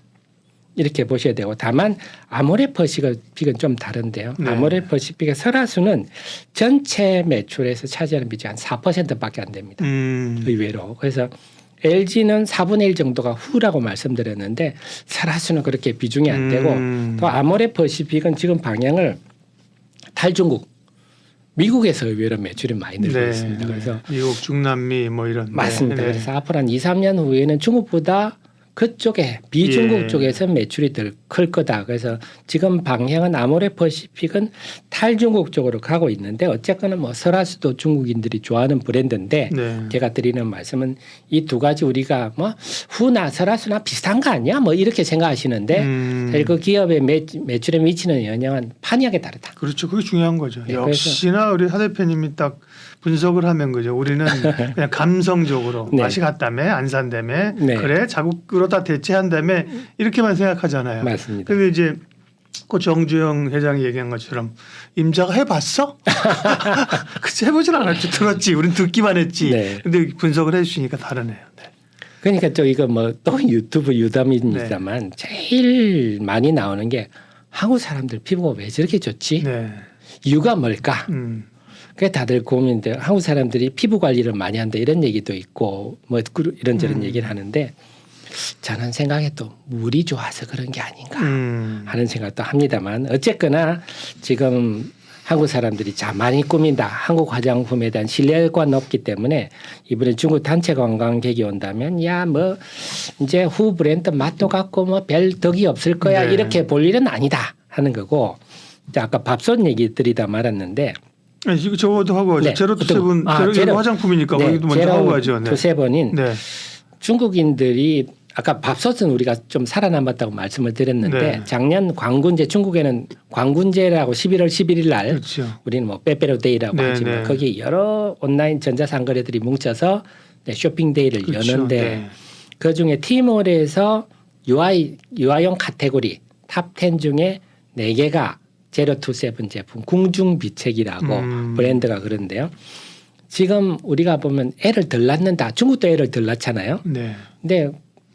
이렇게 보셔야 되고 다만 아모레퍼시픽은 좀 다른데요. 네. 아모레퍼시픽의 설화수는 전체 매출에서 차지하는 비중이 한 4%밖에 안 됩니다. 의외로. 그래서 LG는 4분의 1 정도가 후라고 말씀드렸는데 설화수는 그렇게 비중이 안 되고 또 아모레퍼시픽은 지금 방향을 탈중국 미국에서 의외로 매출이 많이 늘고 있습니다. 그래서 미국, 중남미 뭐 이런. 맞습니다. 네. 그래서 앞으로 한 2, 3년 후에는 중국보다 그쪽에 비중국 쪽에서 매출이 더 클 거다. 그래서 지금 방향은 아모레퍼시픽은 탈중국 쪽으로 가고 있는데 어쨌거나 뭐 설화수도 중국인들이 좋아하는 브랜드인데 제가 드리는 말씀은 이 두 가지 우리가 뭐 후나 설화수나 비슷한 거 아니야? 뭐 이렇게 생각하시는데 사실 그 기업의 매출에 미치는 영향은 판이하게 다르다. 그렇죠. 그게 중요한 거죠. 네, 역시나 우리 하 대표님이 딱 분석을 하면 그죠. 우리는 그냥 감성적으로 맛이 갔다며 안 산다며 그래 자국으로 다 대체한다며 이렇게만 생각하잖아요. 맞습니다. 근데 이제 그 정주영 회장이 얘기한 것처럼 임자가 해봤어? 그치 해보진 않았죠. 들었지. 우린 듣기만 했지. 근데 분석을 해주시니까 다르네요. 네. 그러니까 또 이거 뭐 또 유튜브 유담입니다만 제일 많이 나오는 게 한국 사람들 피부가 왜 저렇게 좋지? 이유가 뭘까? 그게 다들 고민인데 한국 사람들이 피부 관리를 많이 한다 이런 얘기도 있고 뭐 이런저런 얘기를 하는데 저는 생각해도 물이 좋아서 그런 게 아닌가 하는 생각도 합니다만 어쨌거나 지금 한국 사람들이 자 많이 꾸민다. 한국 화장품에 대한 신뢰가 높기 때문에 이번에 중국 단체 관광객이 온다면 야 뭐 이제 후 브랜드 맛도 같고 뭐 별 덕이 없을 거야 이렇게 볼 일은 아니다 하는 거고 아까 밥솥 얘기 드리다 말았는데 이거 저것도 하고 가죠. 제로투세븐 제로 화장품이니까 거기도 먼저 하고 가죠. 제로투세븐인 중국인들이 아까 밥솥은 우리가 좀 살아남았다고 말씀을 드렸는데 작년 광군제 중국에는 광군제라고 11월 11일 날 우리는 뭐 빼빼로데이라고 하지만 거기 여러 온라인 전자상거래들이 뭉쳐서 쇼핑데이를 여는데 그중에 T몰에서 유아용 카테고리 탑 10 중에 4개가 제로투세븐 제품 궁중비책이라고 브랜드가 그런데요. 지금 우리가 보면 애를 덜 낳는다. 중국도 애를 덜 낳잖아요. 근데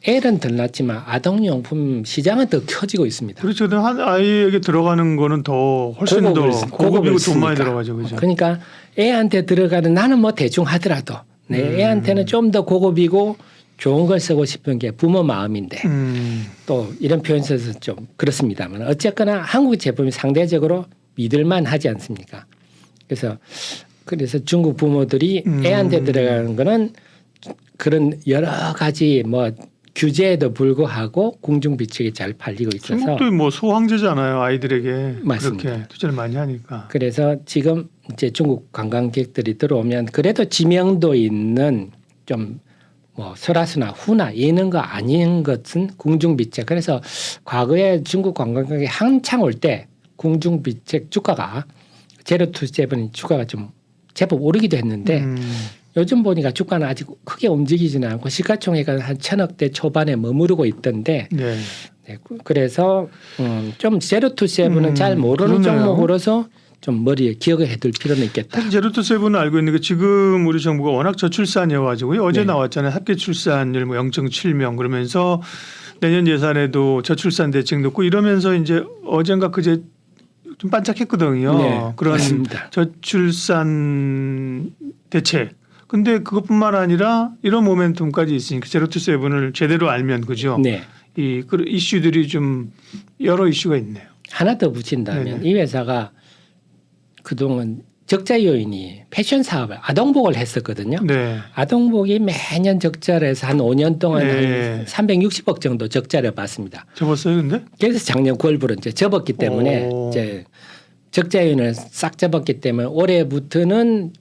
애는 덜 낳지만 아동용품 시장은 더 커지고 있습니다. 그렇죠. 한 아이에게 들어가는 거는 더 훨씬 더 고급이고 돈 많이 들어가죠. 그죠? 그러니까 애한테 들어가는 나는 뭐 대충 하더라도 내 애한테는 좀 더 고급이고 좋은 걸 쓰고 싶은 게 부모 마음인데 또 이런 표현 써서 좀 그렇습니다만 어쨌거나 한국 제품이 상대적으로 믿을만 하지 않습니까? 그래서 중국 부모들이 애한테 들어가는 거는 그런 여러 가지 뭐 규제에도 불구하고 궁중비책이 잘 팔리고 있어서 중국도 뭐 소황제잖아요. 아이들에게 맞습니다. 그렇게 투자를 많이 하니까. 그래서 지금 이제 중국 관광객들이 들어오면 그래도 지명도 있는 좀 뭐 설화수나 후나 이런 거 아닌 것은 궁중비책. 그래서 과거에 중국 관광객이 한창 올 때 궁중비책 주가가 제로투세븐 주가가 좀 제법 오르기도 했는데 요즘 보니까 주가는 아직 크게 움직이지는 않고 시가총액은 한 1,000억대 초반에 머무르고 있던데 네. 네, 그래서 좀 제로투세븐은 잘 모르는 그러네요. 종목으로서 좀 머리에 기억을 해둘 필요는 있겠다. 사실 제로투세븐은 알고 있는 게 지금 우리 정부가 워낙 저출산이어가지고요. 어제 네. 나왔잖아요. 합계 출산율 뭐 0.7명 그러면서 내년 예산에도 저출산 대책 넣고 이러면서 이제 어젠가 그제 좀 반짝했거든요. 네, 그런 맞습니다. 저출산 대책. 근데 그것뿐만 아니라 이런 모멘텀까지 있으니까 제로투세븐을 제대로 알면 그죠. 네. 이 이슈들이 좀 여러 이슈가 있네요. 하나 더 붙인다면 네네. 이 회사가 그동안 적자 요인이 패션 사업을 아동복을 했었거든요. 네. 아동복이 매년 적자를 해서 한 5년 동안 네. 한 360억 정도 적자를 봤습니다. 접었어요, 근데? 그래서 작년 9월부로 이제 접었기 때문에 오. 이제 적자 요인을 싹 접었기 때문에 올해부터는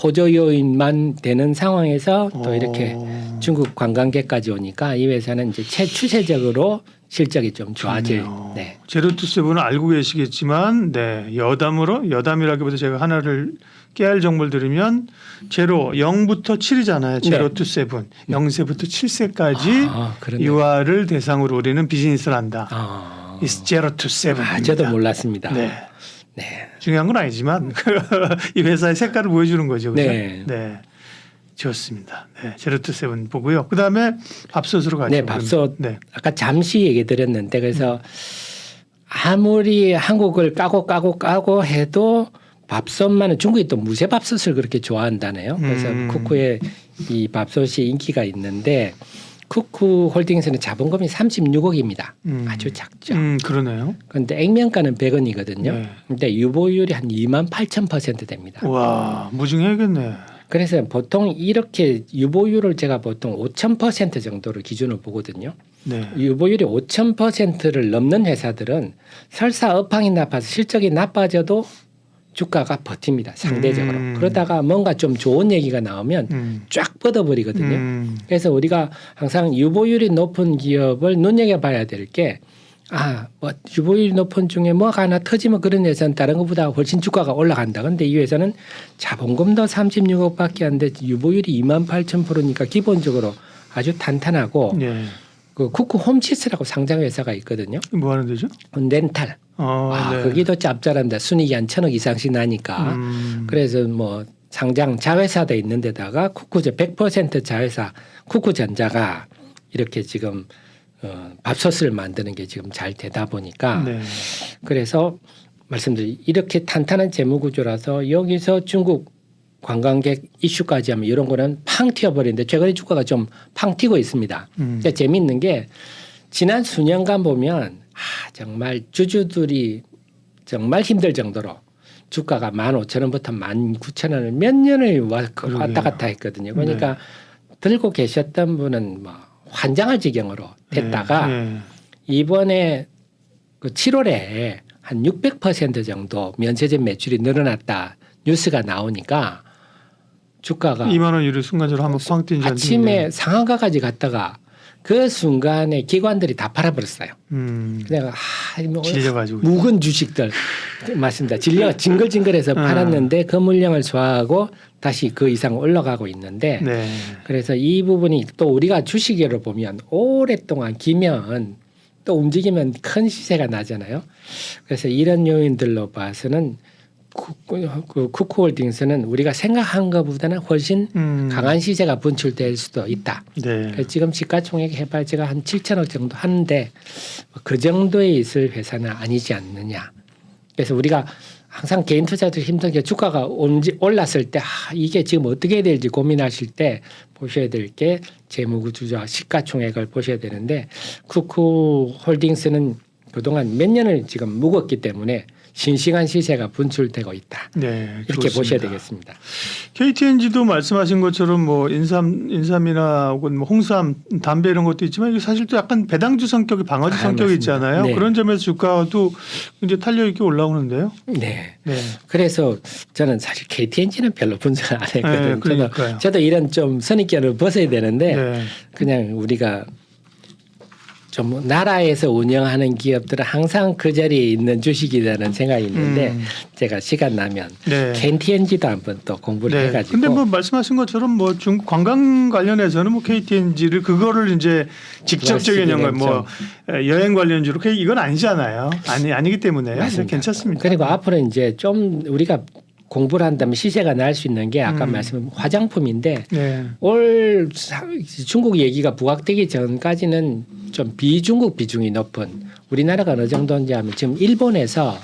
호조 요인만 되는 상황에서 또 이렇게 중국 관광객까지 오니까 이 회사는 이제 최추세적으로 실적이 좀 좋아질. 좋네요. 네. 제로투세븐은 알고 계시겠지만, 네 여담이라기보다 제가 하나를 깨알 정보를 들으면 제로 0부터 7이잖아요. 제로투세븐 0세부터 7세까지 아, 그러네. 유아를 대상으로 우리는 비즈니스를 한다. 아, It's 제로투세븐. 저도 몰랐습니다. 네. 네. 중요한 건 아니지만 이 회사의 색깔을 보여주는 거죠. 그죠? 네. 네. 좋습니다. 네. 제로투세븐 보고요. 그 다음에 밥솥으로 가죠. 네, 밥솥. 네. 아까 잠시 얘기 드렸는데 그래서 아무리 한국을 까고 해도 밥솥만은 중국이 또 무쇠밥솥을 그렇게 좋아한다네요. 그래서 쿠쿠의 이 밥솥이 인기가 있는데 쿠쿠 홀딩스는 자본금이 36억입니다. 아주 작죠. 그러네요. 그런데 액면가는 100원이거든요. 네. 근데 유보율이 한 28,000% 됩니다. 와, 무증해야겠네. 그래서 보통 이렇게 유보율을 제가 보통 5,000% 정도를 기준으로 보거든요. 네. 유보율이 5,000%를 넘는 회사들은 설사 업황이 나빠서 실적이 나빠져도 주가가 버팁니다. 상대적으로. 그러다가 뭔가 좀 좋은 얘기가 나오면 쫙 뻗어버리거든요. 그래서 우리가 항상 유보율이 높은 기업을 눈여겨봐야 될 게 뭐 유보율이 높은 중에 뭐가 하나 터지면 그런 회사는 다른 것보다 훨씬 주가가 올라간다. 근데 이 회사는 자본금도 36억밖에 안 돼 유보율이 28,000%니까 기본적으로 아주 탄탄하고 네. 그 쿠쿠 홈치스라고 상장 회사가 있거든요. 뭐 하는 데죠? 렌탈. 네. 거기도 짭짤한데 순이익이 한 1,000억 이상씩 나니까. 그래서 뭐 상장 자회사도 있는 데다가 쿠쿠제 100% 자회사 쿠쿠전자가 이렇게 지금 밥솥을 만드는 게 지금 잘 되다 보니까 네. 그래서 말씀드린 이렇게 탄탄한 재무 구조라서 여기서 중국 관광객 이슈까지 하면 이런 거는 팡 튀어버리는데 최근에 주가가 좀 팡 튀고 있습니다. 근데 재미있는 게 지난 수년간 보면 정말 주주들이 정말 힘들 정도로 주가가 15,000원부터 19,000원을 몇 년을 왔다 갔다 했거든요. 그러니까 들고 계셨던 분은 뭐 환장할 지경으로 됐다가 네. 이번에 그 7월에 한 600% 정도 면세점 매출이 늘어났다 뉴스가 나오니까 주가가 2만 원 유를 순간적으로 한번 팡 뛴 줄 아침에 상한가까지 갔다가 그 순간에 기관들이 다 팔아버렸어요. 내가 뭐 질려가지고 묵은 주식들 맞습니다. 질려가 징글징글해서 팔았는데 그 물량을 소화하고 다시 그 이상 올라가고 있는데 네. 그래서 이 부분이 또 우리가 주식으로 보면 오랫동안 기면 또 움직이면 큰 시세가 나잖아요. 그래서 이런 요인들로 봐서는 쿠쿠홀딩스는 우리가 생각한 것보다는 훨씬 강한 시세가 분출될 수도 있다. 네. 그래서 지금 시가총액 해봐야지가 한 7천억 정도 하는데 그 정도에 있을 회사는 아니지 않느냐. 그래서 우리가 항상 개인 투자들 힘든 게 주가가 올랐을 때 이게 지금 어떻게 해야 될지 고민하실 때 보셔야 될 게 재무구조와 시가총액을 보셔야 되는데 쿠쿠홀딩스는 그동안 몇 년을 지금 묵었기 때문에 싱싱한 시세가 분출되고 있다. 네, 이렇게 좋습니다. 보셔야 되겠습니다. KTNG도 말씀하신 것처럼 뭐 인삼이나 혹은 뭐 홍삼, 담배 이런 것도 있지만 이게 사실 또 약간 배당주 성격이 방어주 성격이 맞습니다. 있잖아요. 네. 그런 점에서 주가도 이제 탄력 있게 올라오는데요. 네. 네. 그래서 저는 사실 KTNG는 별로 분석을 안 했거든요. 네, 그러니까요. 저도 이런 좀 선입견을 벗어야 되는데 네. 그냥 우리가 좀 나라에서 운영하는 기업들은 항상 그 자리에 있는 주식이라는 생각이 있는데 제가 시간 나면 네. KTNG도 한번 또 공부를 네. 해가지고 근데 뭐 말씀하신 것처럼 뭐 중국 관광 관련해서는 뭐 KTNG를 그거를 이제 직접적인 연관 뭐 여행 관련주로 이건 아니잖아요. 아니기 때문에 맞습니다. 괜찮습니다. 그리고 앞으로 이제 좀 우리가 공부를 한다면 시세가 날 수 있는 게 아까 말씀한 화장품인데 네. 올 중국 얘기가 부각되기 전까지는 좀 비중국 비중이 높은 우리나라가 어느 정도인지 하면 지금 일본에서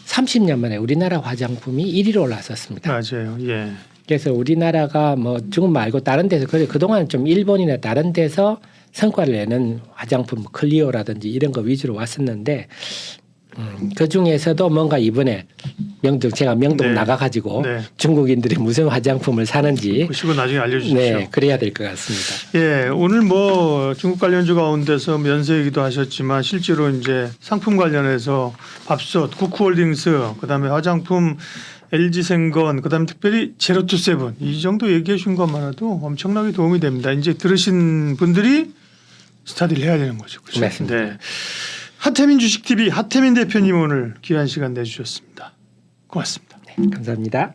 30년 만에 우리나라 화장품이 1위로 올라섰습니다. 맞아요. 예. 그래서 우리나라가 뭐 중국 말고 다른 데서 그동안 좀 일본이나 다른 데서 성과를 내는 화장품 클리오라든지 이런 거 위주로 왔었는데 그 중에서도 뭔가 이번에 제가 명동 네. 나가가지고 네. 중국인들이 무슨 화장품을 사는지 보시고 나중에 알려주십시오. 네, 그래야 될 것 같습니다. 예, 오늘 뭐 중국 관련주 가운데서 면세 얘기도 하셨지만 실제로 이제 상품 관련해서 밥솥, 쿠쿠홀딩스, 그다음에 화장품, LG생건, 그다음에 특별히 제로투세븐 이 정도 얘기해 준 것만 해도 엄청나게 도움이 됩니다. 이제 들으신 분들이 스타디를 해야 되는 거죠. 그렇죠? 맞습니다. 네. 하태민 주식TV 하태민 대표님 오늘 귀한 시간 내주셨습니다. 고맙습니다. 네, 감사합니다.